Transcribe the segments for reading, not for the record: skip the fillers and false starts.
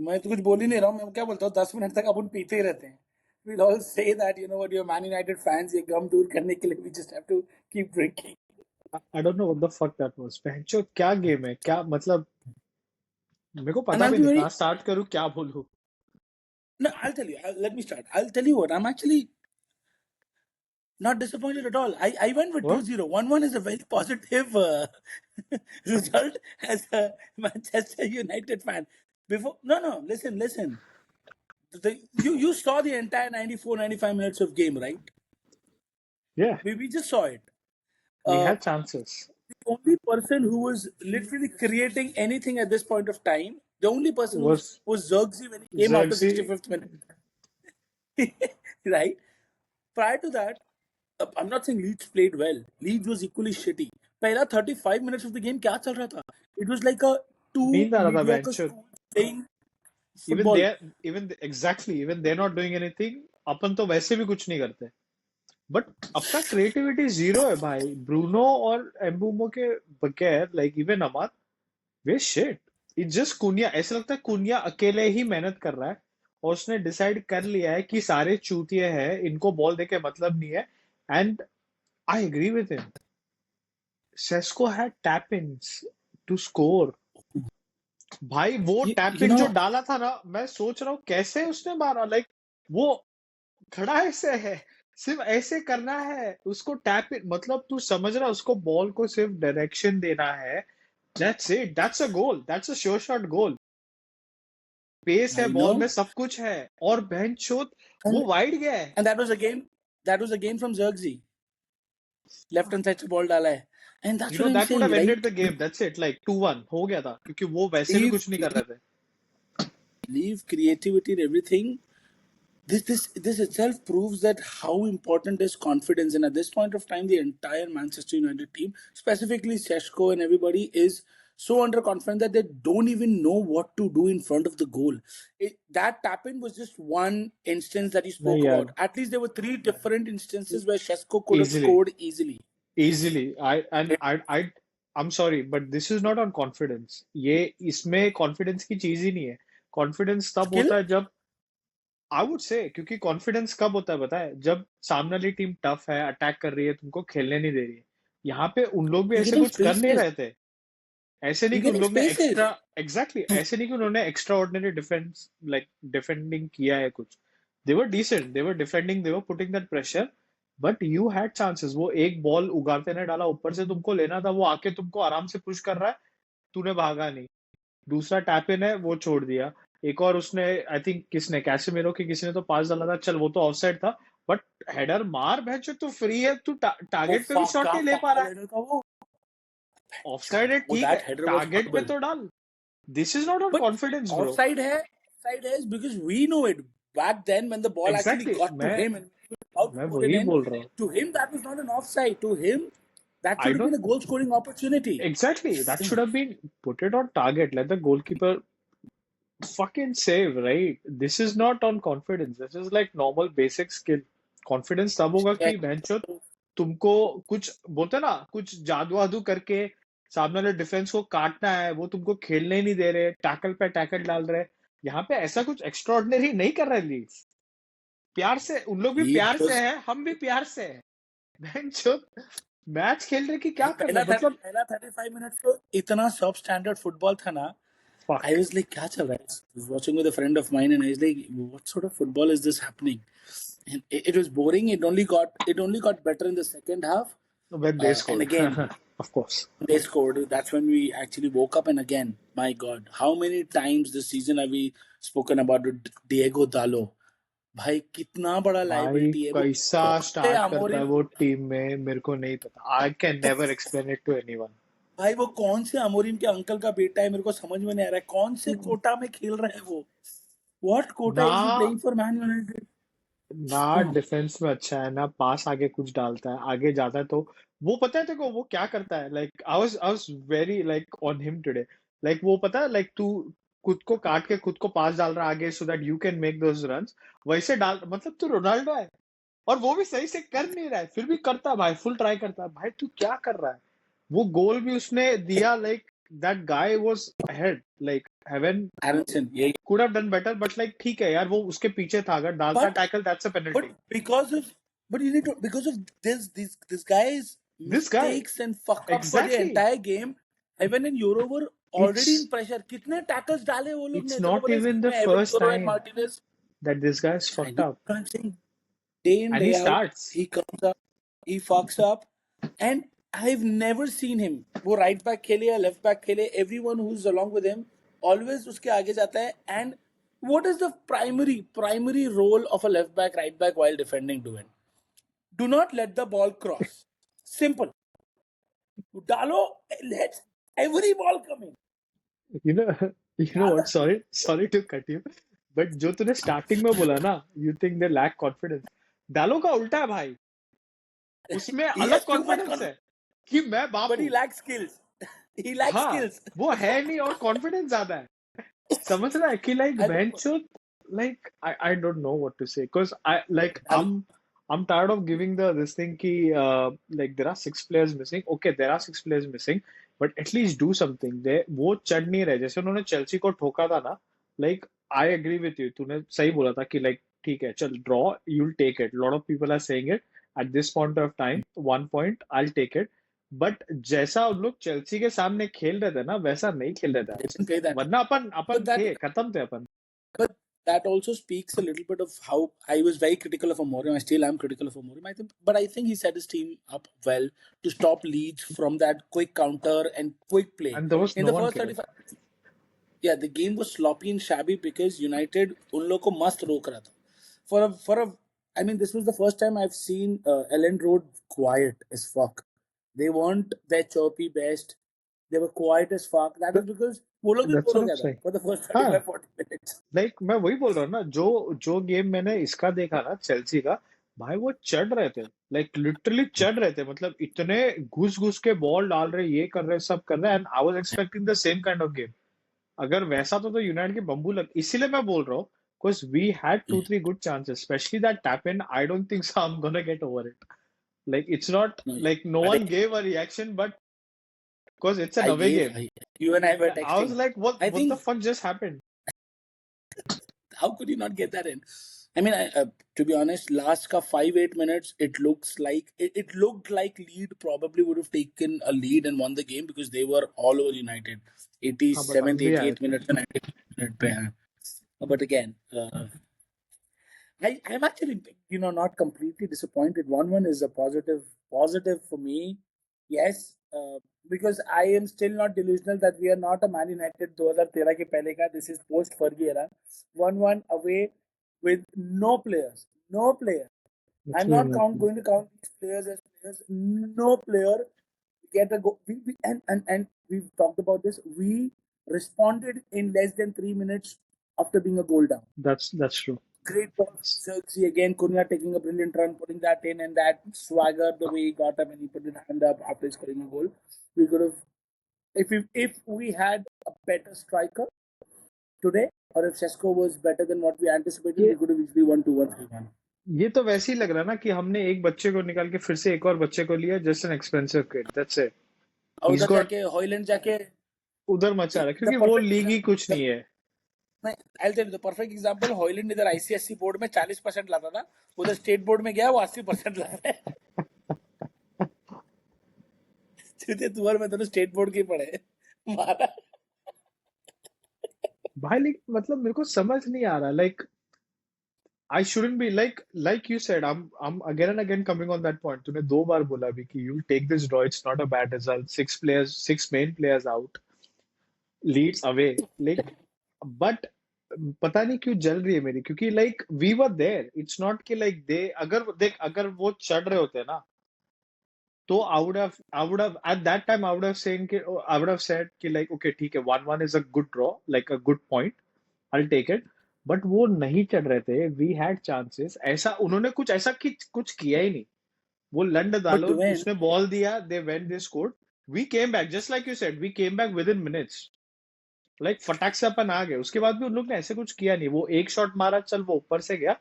मैं तो कुछ बोल ही नहीं रहा हूँ, मैं क्या बोलता हूँ, 10 मिनट तक अपन पीते ही रहते हैं. We'll all say that, you know what, you're Man United fans, ये गम दूर करने के लिए we just have to keep drinking. I don't know what the fuck that was. बहनचोद क्या गेम है, क्या मतलब मेरे को And पता I'll भी be नहीं very, कहाँ स्टार्ट करूँ, क्या बोलूँ. no, I'll tell you, let me start. I'll tell you what, I'm actually not disappointed at all. I went with What? 2-0. 1-1 is a very positive result as a Manchester United fan. No, listen. You saw the entire 94, 95 minutes of game, right? Yeah, We just saw it. we Uh, had chances. the only person who was literally creating anything at this point of time, the only person Was was Zirkzee when he came after Xerxes. 65th minute. Right? Prior to that, I'm not saying Leeds played well. Leeds was equally shitty. पहला 35 minutes of the game क्या चल रहा था? It was like a two नींद आ रहा था mediocre बहनचोद. schools playing Even football. they're not doing anything. अपन तो वैसे भी कुछ नहीं करते. बट अपना क्रिएटिविटी जीरो है भाई. ब्रूनो और एम्बूमो के बगैर, like even Amad, we shit. It's just Cunha. ऐसा लगता है कुनिया अकेले ही मेहनत कर रहा है और उसने डिसाइड कर लिया है कि सारे चूतिए हैं, इनको बॉल देके मतलब नहीं है. And I agree with him. Sesko had tap ins to score. भाई वो टैप You इन जो know, डाला था ना, मैं सोच रहा हूँ कैसे उसने मारा. लाइक वो खड़ा ऐसे है, सिर्फ ऐसे करना है उसको टैप इन. मतलब तू समझ रहा है, उसको बॉल को सिर्फ डायरेक्शन देना है. That's it. That's a goal. That's a sure shot goal. Pace है I बॉल में, know, सब कुछ है. और बेंचोत and वो वाइड गया है. and that was a game. That was a game from Zirkzee. Left hand side से ball डाला है. And that's you what know I'm that would saying, have ended right? The game. That's it. Like 2-1 हो गया था, क्योंकि वो वैसे भी कुछ नहीं कर रहे थे. Leave creativity and everything. This itself proves that how important is confidence. And at this point of time, the entire Manchester United team, specifically Seshko and everybody, is so underconfident that they don't even know what to do in front of the goal. That tap in was just one instance that you नहीं spoke यार, about. At least there were three different instances where Seshko could have easily scored easily. easily. I'm sorry, but this is not on confidence. ये इसमें confidence की चीज ही नहीं है. Confidence तब Skill? होता है जब, I would say, क्योंकि confidence कब होता है पता है? जब सामने वाली टीम टफ है, अटैक कर रही है, तुमको खेलने नहीं दे रही है. यहाँ पे उन लोग भी You ऐसे getting कुछ कर नहीं spaces. रहे थे. ऐसे नहीं You're कि उन getting लोग ने एक्स्ट्रा, spaces. एग्जैक्टली ऐसे नहीं कि उन्होंने extraordinary defence, like defending किया है कुछ. They were decent, they were defending, they were putting that pressure. But you had chances. वो एक बॉल उगारते ने डाला, ऊपर से तुमको लेना था, वो आके तुमको आराम से पुश कर रहा है, तूने भागा नहीं. दूसरा टैप इन है, वो छोड़ दिया. एक और उसने, आई थिंक किसने, कैसेमीरो की किसी ने तो पास डाला था, चल वो तो ऑफसाइड था. बट हेडर मार भैंस, तू फ्री है, तू वो टारगेट पे भी शॉट क्या नहीं ले पा फाउल रहा है. हेडर था वो. ऑफसाइड है वो ठीक है, that header was टारगेट पे horrible. तो डाल. This is not on But confidence, bro. offside is because we know it. Back then, when the ball actually Exactly. got to मैं him and he was about to मैं put it वही in, बोल रहा हूँ. to him that was not an offside. To him, that I should have been don't a goal scoring opportunity. exactly. That should have been put it on target. Let the goalkeeper fucking save, right? This is not on confidence. This is like normal basic skill. Confidence तब होगा कि बेंचो तुमको कुछ बोलते हैं ना, कुछ जादू वादू करके सामने वाले डिफेंस को काटना है, वो तुमको खेलने ही नहीं दे रहे, टैकल पे टैकल डाल रहे. यहाँ पे ऐसा कुछ एक्स्ट्रा ऑर्डिनरी नहीं कर रहे लीड्स. प्यार से, उन लोग भी Leeds प्यार से was हैं, हम भी प्यार से हैं. बेंचो मैच खेल रहे कि क्या कर रहे हैं मतलब. पहला 35 minutes तो इतना सब स्टैंडर्ड फुटबॉल था ना. I fuck. was like, क्या चल रहा है? I was watching with a friend of mine and I was like, what sort of football is this happening? And it was boring. It only got better in the second half. When they And scored. again, Of course. they scored. That's when we actually woke up. And again, my God, how many times this season have we spoken about Diego Dallo? भाई कितना बड़ा भाई liability है वो. कैसा कौन से start करता है अमोरिम वो टीम में, मेरे को नहीं पता. I can never explain it to anyone. भाई वो कौन से अमोरिम के अंकल का बेटा है, मेरे को समझ में नहीं आ रहा है. कौन से कोटा में खेल रहा है वो. What quota ना is he playing for Man United? ना डिफेंस में अच्छा है, ना पास आगे कुछ डालता है, आगे जाता है तो वो पता है तेरे को वो क्या करता है. Like I was very like on him today. Like वो पता है, लाइक तू खुद को काट के खुद को पास डाल रहा है आगे so that you can make those runs. वैसे डाल, मतलब तू रोनाल्डो है. और वो भी सही से कर नहीं रहा है, फिर भी करता है भाई, फुल ट्राई करता है. भाई तू क्या कर रहा है. वो गोल भी उसने दिया, like that guy was ahead. Like Heaven Aronson, yeah. could have done better, but like ठीक है यार, वो उसके पीछे था, अगर डालता But tackle, that's a but penalty. because of but you need to because of this guy's This guy, mistakes and fuck up for the exactly. entire game, Evan and Euro were already in It's pressure. कितने tackles डाले वो लोग it's ने? तेरे को not पता है इस even game the में Evan, first Euro and time Martinez. that this guy's I fucked know up, what I'm saying. Day in and he day out, starts. he comes up, he fucks up, and I've never seen him. वो right back खेले या left back खेले, everyone who's along with him always उसके आगे जाता है. And what is the primary role of a left back, right back while defending doing? Do not let the ball cross. Simple. डालो, let every ball come in. You know, you know डालो. what? Sorry to cut you, but जो तूने starting में बोला ना, you think they lack confidence. डालो का उल्टा है भाई, उसमें He अलग has too much confidence है कि मैं बाप but he हूँ. lacks skills. He lacks हाँ, skills. वो है नहीं और confidence ज्यादा है. समझ रहा है कि like I bencho, like I don't know what to say, because डालो. I'm tired of giving this thing कि like there are 6 players missing. Okay, there are 6 players missing, but at least do something. they वो चढ़ नहीं रहे, जैसे उन्होंने Chelsea को ठोका था ना. like I agree with you, तूने सही बोला था कि like ठीक है चल draw, you'll take it. lot of people are saying it at this point of time, 1 point I'll take it. But जैसा उन लोग चेल्सी के सामने खेल रहे थे ना, वैसा नहीं खेल रहे थे They अच्छे didn't से, play that. वरना अपन But अपन that थे, खत्म थे अपन. but that also speaks a little bit of how I was very critical of Amorim. I still am critical of Amorim. But I think he set his team up well to stop Leeds from that quick counter and quick play. And there was In no the one first killed. 35, yeah, the game was sloppy and shabby because United उन लोग को मस्त रोक रहा था. I mean, this was the first time I've seen Ellen Road quiet as fuck. They weren't their chirpy best. They were quiet as fuck. That is because वो लोग भी That's बोर what हो I'm गया था saying. for the first हाँ, 35-40 minutes. like मैं वही बोल रहा हूँ ना, जो जो गेम मैंने इसका देखा ना, चेल्सी का, भाई वो चढ़ रहे थे, like literally चढ़ रहे थे, मतलब इतने घुस घुस के बॉल डाल रहे, ये कर रहे, सब कर रहे, and I was expecting the same kind of game. अगर वैसा तो यूनाइटेड के बम्बू लग, इसीलिए मैं बोल रहा हूँ, because we had 2-3 good chances, especially that tap in. I don't think so I'm gonna get over it. Like it's not No, like no but one gave a reaction, but because it's an I away gave. game, You and I were I was texting. like, I what the think fuck just happened? how could you not get that in? I mean, to be honest, last ka 5-8 minutes, it looked like Lead probably would have taken a lead and won the game because they were all over United. हाँ, but हम 87th, भी आए 88th थे. minutes and 90th minute पे हैं. But again, I'm actually, not completely disappointed. 1-1 is a positive for me. Yes, because I am still not delusional that we are not a Man United 2013 के पहले का. This is post Fergie era. 1-1 away with no players. No player. I'm Literally not nothing. going to count these players as players. No player get a go. And we've talked about this. We responded in less than 3 minutes after being a goal down. That's true. Great ball. Chelsea again. Cunha taking a brilliant run, putting that in, and that swagger, the way he got up and he put his hand up after scoring a goal. We could have, if we had a better striker today, or if Sesko was better than what we anticipated, ये we could have easily won 2-1, 3-1. ये तो वैसे ही लग रहा ना कि हमने एक बच्चे को निकाल के फिर से एक और बच्चे को लिया, just an expensive kid, that's it. और He's उधर got जाके हॉयलैंड जाके उधर मचा रहा है, द क्योंकि वो परफेक्ट लीग ही कुछ नहीं है. I'll tell you the perfect example. Højlund इधर ICSE बोर्ड में 40% लाता था, उधर स्टेट बोर्ड में गया वो 80% ला रहा है. तुअर में दोनों स्टेट बोर्ड के पढ़े मारा. भाई मतलब मेरे को समझ नहीं आ रहा, like I shouldn't be like you said. I'm again and again coming on that point. तूने 2 बार बोला भी कि you'll take this draw. It's not a bad result. 6 players, 6 main players out. Leads away. Like, but पता नहीं क्यों जल रही है मेरी, क्योंकि like we were there. It's not कि like अगर वो चढ़ रहे होते ना, तो I would have at that time I would have said कि like okay ठीक है, 1-1 is a good draw, like a good point. I'll take it. But वो नहीं चढ़ रहे थे. वी हैड चांसेस, ऐसा उन्होंने कुछ किया ही नहीं. वो लंड But डालो, Dwayne, उसने बॉल दिया, they went, they scored. We came back just like you said, we came back within minutes. Like फटाक से अपन आ गए. उसके बाद भी उन लोग ने ऐसे कुछ किया नहीं. वो एक शॉट मारा, चल वो ऊपर से गया,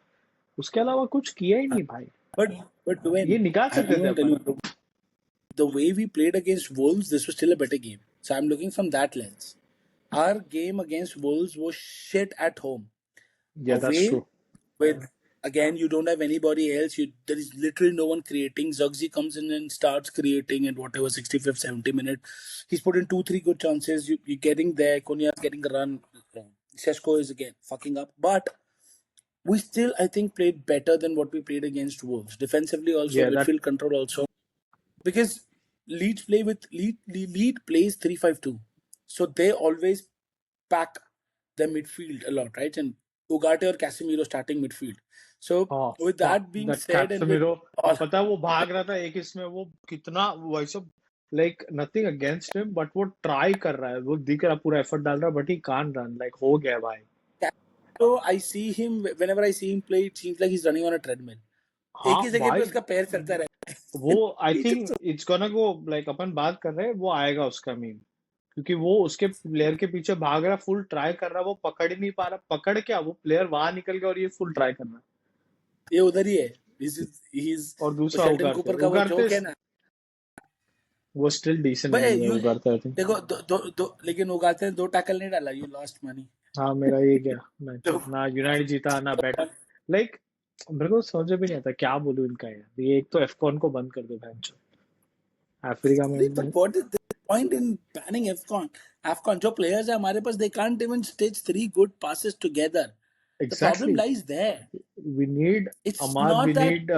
उसके अलावा कुछ किया ही नहीं भाई. but Dwayne, ये निकाल I'm सकते थे going to tell upon. you, the way we played against Wolves, this was still a better game. So I'm looking from that lens. Our game against Wolves was shit at home. Yeah, that's Away, true. with again, you don't have anybody else. There is literally no one creating. Zugzi comes in and starts creating at whatever 65th, 70 minute. He's put in 2, 3 good chances. You're getting there. Konya's getting a run. Sesko is again fucking up. But we still, I think, played better than what we played against Wolves. Defensively, also Yeah, that midfield control, also because Leeds plays 3-5-2, so they always pack the midfield a lot, right? And Ugarte or Casemiro starting midfield. So हाँ with fuck that being that said, and with Casemiro. all, पता है वो भाग रहा था एक इसमें, वो कितना वैसे like nothing against him, but वो try कर रहा है, वो दिख रहा पूरा effort डाल रहा है, but he can't run, like हो गया भाई. so I see him whenever I see him play, it seems like he's running on a treadmill. एक हाँ ही जगह पे भाई उसका पैर चलता रहता वो है. I He think just- it's gonna go, like अपन बात कर रहे हैं वो आएगा उसका मीम, क्योंकि वो उसके प्लेयर के पीछे भाग रहा, फुल ट्राई कर रहा, वो पकड़ ही नहीं पा रहा, पकड़ क्या, वो प्लेयर वहां निकल गया और ये फुल ट्राई कर रहा है. ये उधर ही है. He's और वो दूसरा शेल्टन उगारते कूपर का वो उगारते जोक है ना. वो स्टिल डिसेंट भाई नहीं है यू उगारते, आई थिंक. देखो लेकिन उगाते हैं 2 टैकल नहीं डाला. You lost money. हाँ मेरा ये क्या मैच, तो ना यूनाइटेड जीता ना बेट, लाइक मेरे को समझ भी नहीं आता क्या बोलूं इनका यार. ये एक तो एफकॉन को बंद कर दो भैंचो, अफ्रीका में. but what is the point in banning AFCON? AFCOन जो players है हमारे पास, they can't even stitch 3 good passes together. The problem exactly, lies there. We need It's Amad, we not that need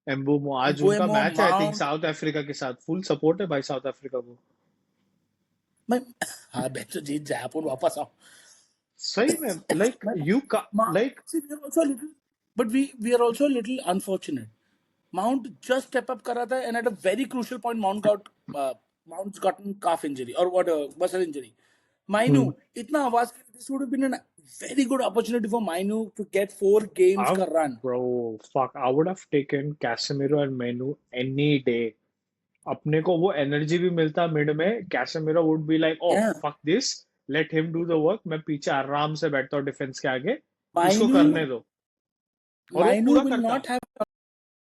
Mbeumo. आज उनका Mbuemo, match है I think Mount. South Africa के साथ, full support है भाई south Africa को. मैं हाँ बेचो जीत जाए अपन वापस आओ. सही में लाइक मैं यू का Mount, like. see, we are also a little, but we are also a little unfortunate. Mount just step up कर रहा था, and at a very crucial point, Mount's gotten calf injury or what, muscle injury. Mainu, इतना आवाज, this would have been a very good opportunity for Mainu to get 4 games का run. Bro, fuck, I would have taken Casemiro and Menu any day. अपने को वो energy भी मिलता mid में. Casemiro would be like, oh Yeah, fuck this, let him do the work, मैं पीछे आराम से बैठता हूँ डिफेंस के आगे, इसको करने Mainu, दो. और वो Mainu पूरा will करता. not have.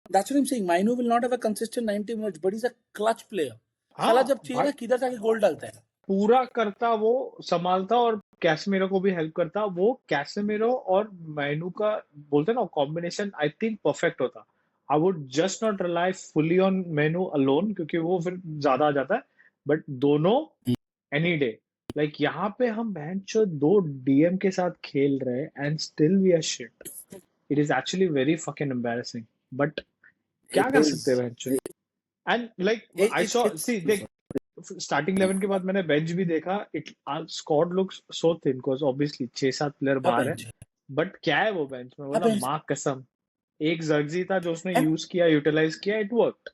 That's what I'm saying. Mainu will not have a consistent 90 minutes, but he's a clutch player. साला हाँ जब चाहिए भाई, ना किधर से आके गोल डालता है. पूरा करता, वो संभालता और कैसेमिरो को भी हेल्प करता. वो कैसेमिरो और मैनू का बोलते हैं ना कॉम्बिनेशन, आई थिंक परफेक्ट होता. I would just not rely fully on मैनू अलोन, क्योंकि वो फिर ज्यादा आ जाता है, बट दोनों एनी डे. लाइक यहाँ पे हम बहनचोद दो डीएम के साथ खेल रहे हैं and still we are shit. It is actually very fucking embarrassing, but क्या It कर सकते हैं is. बहनचोद. And like I saw, It's see देख, स्टार्टिंग 11 के बाद मैंने बेंच भी देखा. It squad looks so thin because obviously 6-7 player a बाहर है, bench. बट क्या है वो बेंच में, A बोला bench. माँ कसम. एक जर्जी था जो उसने And यूज किया, यूटिलाइज किया, it worked.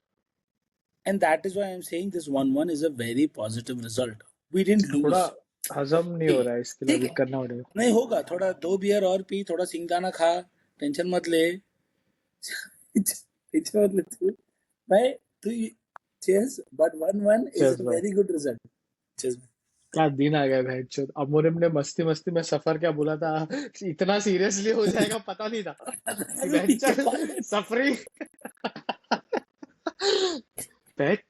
and that is why I'm saying this 1-1 is a very positive result. We didn't थोड़ा lose. हजम नहीं हो ठीक रहा है, इसके लिए ठीक अभी है. करना पड़ेगा. नहीं होगा. थोड़ा 2 बियर और पी, थोड़ा सिंगदाना खा, टेंशन मत ले. टेंशन मत ले तू. भाई तू cheers, but 1-1 is चल a भाई, very good result. Cheers. क्या दिन आ गया भाई. चोद अमोरिम ने मस्ती मस्ती में सफर क्या बोला था, इतना सीरियसली हो जाएगा पता नहीं था. पीछे कौन है? सफरी.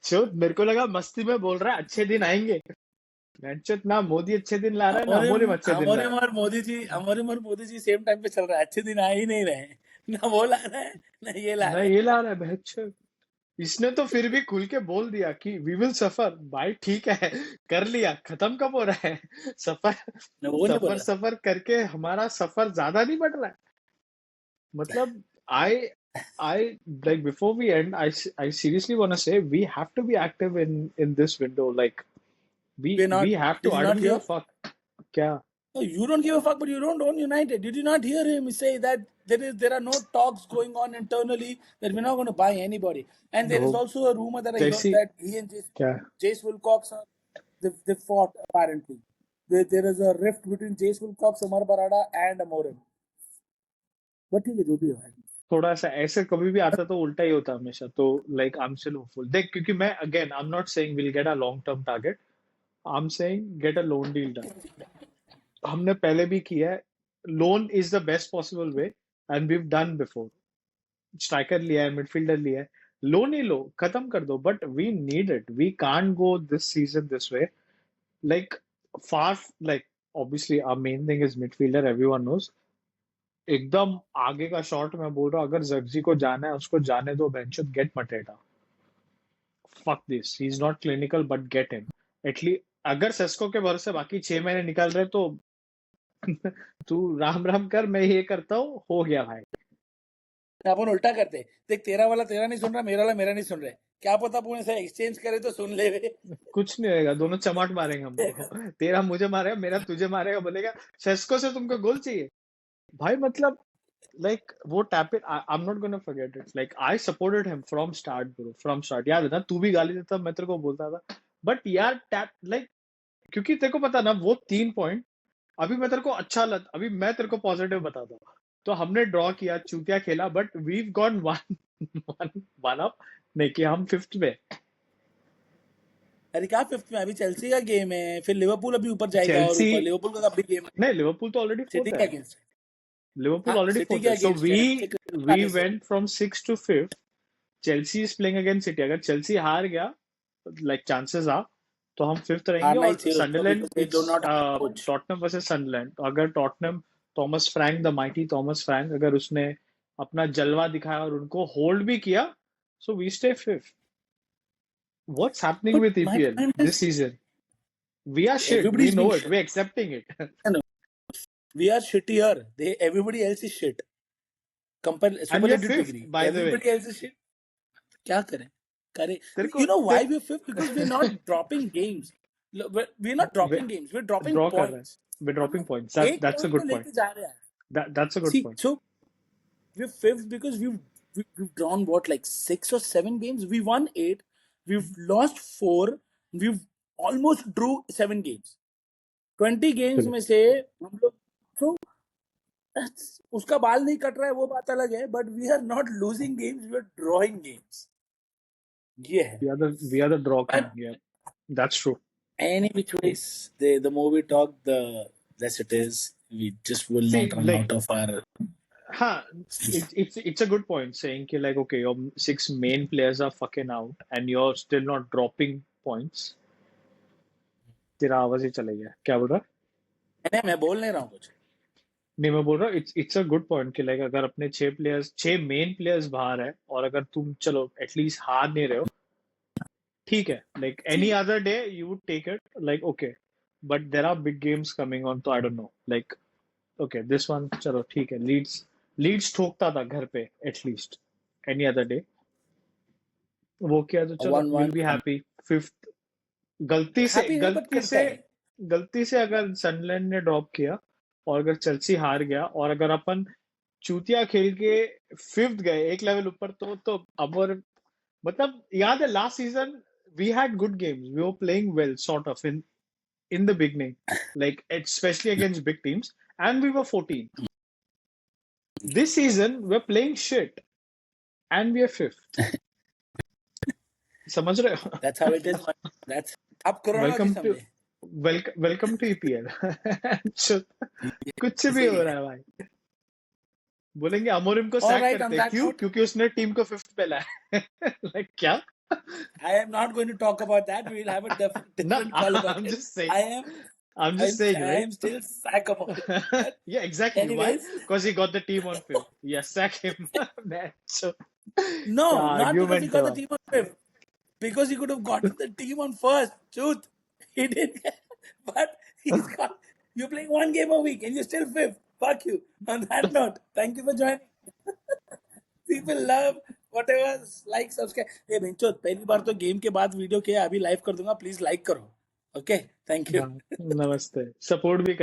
चोद मेरे को लगा मस्ती में बोल रहा है अच्छे दिन आएंगे. चोद ना मोदी अच्छे दिन ला रहा है ना अमोरिम अच्छे दिन ला रहा है. अमोरिम और मोदी जी सेम टाइम पे चल रहा है. अच्छे दिन आ ही नहीं रहे. ना वो ला रहा है ना ये ला ना रहा है. ये ला रहा है बहन. इसने तो फिर भी खुल के बोल दिया कि वी विल सफर. भाई ठीक है, कर लिया, खत्म कब हो रहा है सफर. ना वो नहीं सफर बोला. सफर करके हमारा सफर ज्यादा नहीं बढ़ रहा है. मतलब I like before we end, I seriously want to say we have to be active in this window. Like We're we not. have to. Did you I not don't give a hear? fuck. क्या. No, you don't give a fuck, but you don't own United. Did you not hear him say that there are no talks going on internally, that we're not going to buy anybody? And there is वो also a rumor that I heard कैसी that he and क्या. Jace Wilcox are, they fought apparently. There is a rift between Jace Wilcox, Amar Barada, and Amorim. But ठीक है जो भी है. थोड़ा सा ऐसे कभी भी आता तो उल्टा ही होता हमेशा. तो like I am still hopeful. देख, क्योंकि मैं again I am not saying will get a long term target. I am saying get a loan deal done. हमने पहले भी किया है. Loan is the best possible way and we done before. Striker लिया है, मिडफील्डर लिया है, loan ही लो, खत्म कर दो. But we need it. We can't go this season this way. like far, like obviously our main thing is midfielder, everyone knows. एकदम आगे का शॉट मैं बोल रहा हूँ, अगर जर्जी को जाना है उसको जाने दो, bench get Mateta, fuck this, he's not clinical but get him at least. अगर सेस्को के भरोसे बाकी 6 महीने निकाल रहे तो तू राम राम कर, मैं ये करता हूँ, हो गया भाई। अपन उल्टा करते, देख तेरा वाला तेरा नहीं सुन रहा, मेरा वाला मेरा नहीं सुन रहा, क्या पता पुणे से एक्सचेंज करे तो सुन ले वे। कुछ नहीं होएगा, दोनों चमाट मारेंगे हमको। तेरा मुझे मारेगा, मेरा तुझे मारेगा, बोलेगा सेस्को से तुमको गोल चाहिए भाई। मतलब like वो tap it, I'm not gonna forget it, like I supported him from start bro, from start। याद है ना, तू भी गाली देता, मैं तेरे को बोलता था, बट यार टैप like, क्योंकि तेरे को पता ना वो 3 पॉइंट, अभी मैं तेरे को अच्छा अभी मैं तेरे को पॉजिटिव बताता हूँ। तो हमने ड्रॉ किया, चूतिया खेला, but we've gone one up, नहीं कि हम 5th में। अरे क्या 5th में, अभी चेल्सी का गेम है, फिर लिवरपूल अभी ऊपर जाएगा, और चेल्सी ऊपर लिवरपूल का कब भी गेम है, नहीं, लिवरपूल तो ऑलरेडी सिटी 4th के है, अगेंस्ट। लिवरपूल हाँ ऑलरेडी सिटी 4th के है, सो अगेंस्ट है, अच्छे क्रिकेट वी आने से। Went from 6th to 5th। Chelsea is playing against city, अगर चेल्सी हार गया, लाइक चांसेस आ, तो हम 5th रहेंगे। हारना ही और चाहिए उसको, Sunderland, because they do it's not have coach. Tottenham versus Sunderland. तो अगर Tottenham, Thomas Frank, the mighty Thomas Frank, अगर उसने अपना जलवा दिखाया और उनको होल्ड भी किया, so we stay 5th। What's happening but with my EPL point this is, season? We are shit, everybody we is no being it, shit. We accepting it. No, we are shittier. Everybody else is shit. Compare and we are superlative 5th degree. By the way. Everybody else is shit. क्या करें? करें. तेरे को You know why तेरे we're fifth? Because we're not dropping games. We're not dropping games. We're dropping draw कर रहे हैं, points. We हम ड्रॉपिंग पॉइंट्स, एक दैट्स अ पॉइंट तो गुड पॉइंट, लेके जा रहे हैं. That's a good See, point. so we're fifth because we've drawn what, like 6 or 7 games. We won 8. We've lost 4. We've almost drew 7 games. 20 games चलो में से हम लोग, so उसका बाल नहीं कट रहा है वो बात अलग है, but we are not losing games, we are drawing games, ये है। we are the draw king, बट yeah, that's true। Any which ways, the more we talk, the less it is. We just will See, not run like, out of our. huh, it's a good point saying कि like, okay, your 6 main players are fucking out and you're still not dropping points। तेरा आवाज ही चला गया, क्या बोल रहा? नहीं, मैं बोल नहीं रहा हूँ कुछ। नहीं, मैं बोल रहा हूँ इट्स अ गुड पॉइंट कि लाइक अगर अपने 6 मेन प्लेयर्स बाहर है, और अगर तुम चलो एटलीस्ट हार नहीं रहे हो, ठीक है, like any other day you would take it, like okay, but there are big games coming on, तो I don't know, like okay this one, चलो ठीक है, लीड्स लीड्स ठोकता था घर पे एटलीस्ट, एनी अदर डे वो किया तो चलो, विल 1-1 बी हैप्पी। 5th, गलती से हैप्पी है, बट गलती करता से है। गलती से अगर सनलैंड ने ड्रॉप किया, और अगर चेल्सी हार गया, और अगर अपन चूतिया खेल के 5th गए एक लेवल ऊपर, तो अब और, मतलब याद है last season we had good games, we were playing well sort of in the beginning, like especially against big teams, and we were 14th। This season we're playing shit and we are 5th। समझ रहे हो? That's how it is. That's अब chronology welcome to समझे। Welcome to EPL. कुछ भी हो इसीलिए। रहा है भाई। बोलेंगे अमोरिम को All सैक right, on करते हैं, that क्यों? note, क्योंकि उसने टीम को 5th पे लाया। लाइक क्या? I am not going to talk about that. We'll have a No, different call about I'm it. just saying, I'm just I'm saying, I am right? still sack about it. Yeah, exactly. Why? Anyways, Because he got the team on 5th। Yeah, sack him। Man, so क्या no, not because he argument got है the भाई? team on fifth. Because he could have gotten the team on first. Truth. He did. But he's got. You're playing one game a week and you're still fifth. Fuck you. On that note, thank you for joining. People love whatever, like, subscribe. Hey, बेंचो, पहली बार तो game के बाद video किया, अभी live कर दूंगा, please like करो। Okay, thank you. हाँ, नमस्ते, सपोर्ट भी कर